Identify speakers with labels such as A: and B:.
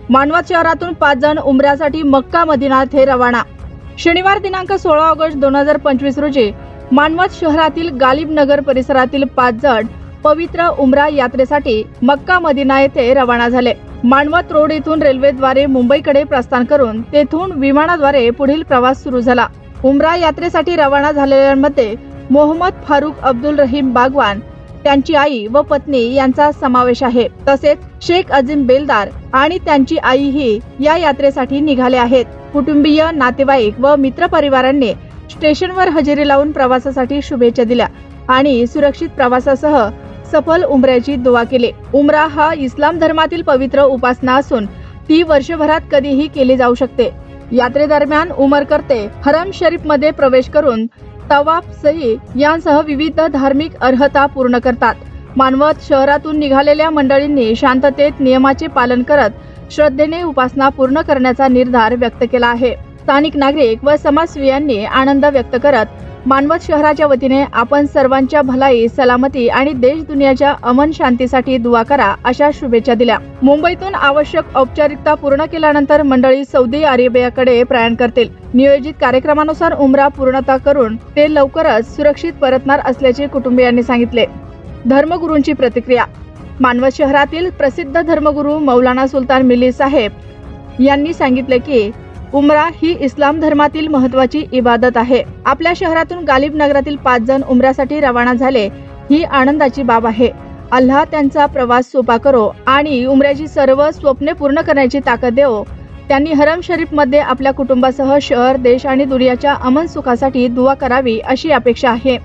A: मानवत शहरातून 5 जण उमऱ्यासाठी मक्का मदिना येथे रवाना। शनिवार दिनांक 16 ऑगस्ट 2025 रोजी मानवत शहरातील गालिब नगर परिसरातील 5 जण पवित्र उमरा यात्रेसाठी मक्का मदिना येथे रवाना झाले। मानवत रोड येथून रेल्वेद्वारे मुंबईकडे प्रस्थान करून तेथून विमानाद्वारे पुढील प्रवास सुरू झाला। उमरा यात्रेसाठी रवाना झालेल्यांमध्ये मोहम्मद फारुख अब्दुल रहीम बागवान, त्यांची आई व पत्नी यांचा समावेश आहे। तसेच शेख अजीम बेलदार आणि त्यांची आईही या यात्रेसाठी निघाले आहेत। कुटुंबीय, नातेवाईक व मित्रपरिवारांनी स्टेशनवर हजेरी लावून प्रवासासाठी शुभेच्छा दिल्या आणि सुरक्षित प्रवासासह सफल उमऱ्याची दुआ केली। उमरा हा इस्लाम धर्मातील पवित्र उपासना असून ती वर्षभरात कधीही केली जाऊ शकते। यात्रेदरम्यान उमरकर्ते हरम शरीफ मध्ये प्रवेश करून तवाफ, सही यांसह विविध धार्मिक अर्हता पूर्ण करतात। मानवत शहरातून निघालेल्या मंडळींनी शांततेत नियमाचे पालन करत श्रद्धेने उपासना पूर्ण करण्याचा निर्धार व्यक्त केला आहे। स्थानिक नागरिक व समाजसेविकांनी आनंद व्यक्त करत मानवत शहराच्या वतीने आपण सर्वांच्या भलाई, सलामती आणि देश दुनियाच्या अमन शांतीसाठी दुआ करा अशा शुभेच्छा दिल्या। मुंबईतून आवश्यक औपचारिकता पूर्ण केल्यानंतर मंडळी सौदी अरेबियाकडे प्रयाण करतील। नियोजित कार्यक्रमानुसार उमरा पूर्णता करून ते लवकरच सुरक्षित परतणार असल्याचे कुटुंबियांनी सांगितले। धर्मगुरूंची प्रतिक्रिया। मानवत शहरातील प्रसिद्ध धर्मगुरू मौलाना सुलतान मिली साहेब यांनी सांगितले की उमरा ही इस्लाम धर्मातील महत्त्वाची इबादत आहे। आपल्या शहरातून गालिब नगरातील 5 जण उमऱ्यासाठी रवाना झाले ही आनंदाची बाब आहे। अल्लाह त्यांचा प्रवास सोपा करो आणि उमऱ्याची सर्व स्वप्ने पूर्ण करण्याची ताकद देवो। त्यांनी हरम शरीफ मध्ये आपल्या कुटुंबासह शहर, देश आणि दुनियाच्या अमन सुखासाठी दुआ करावी अशी अपेक्षा आहे।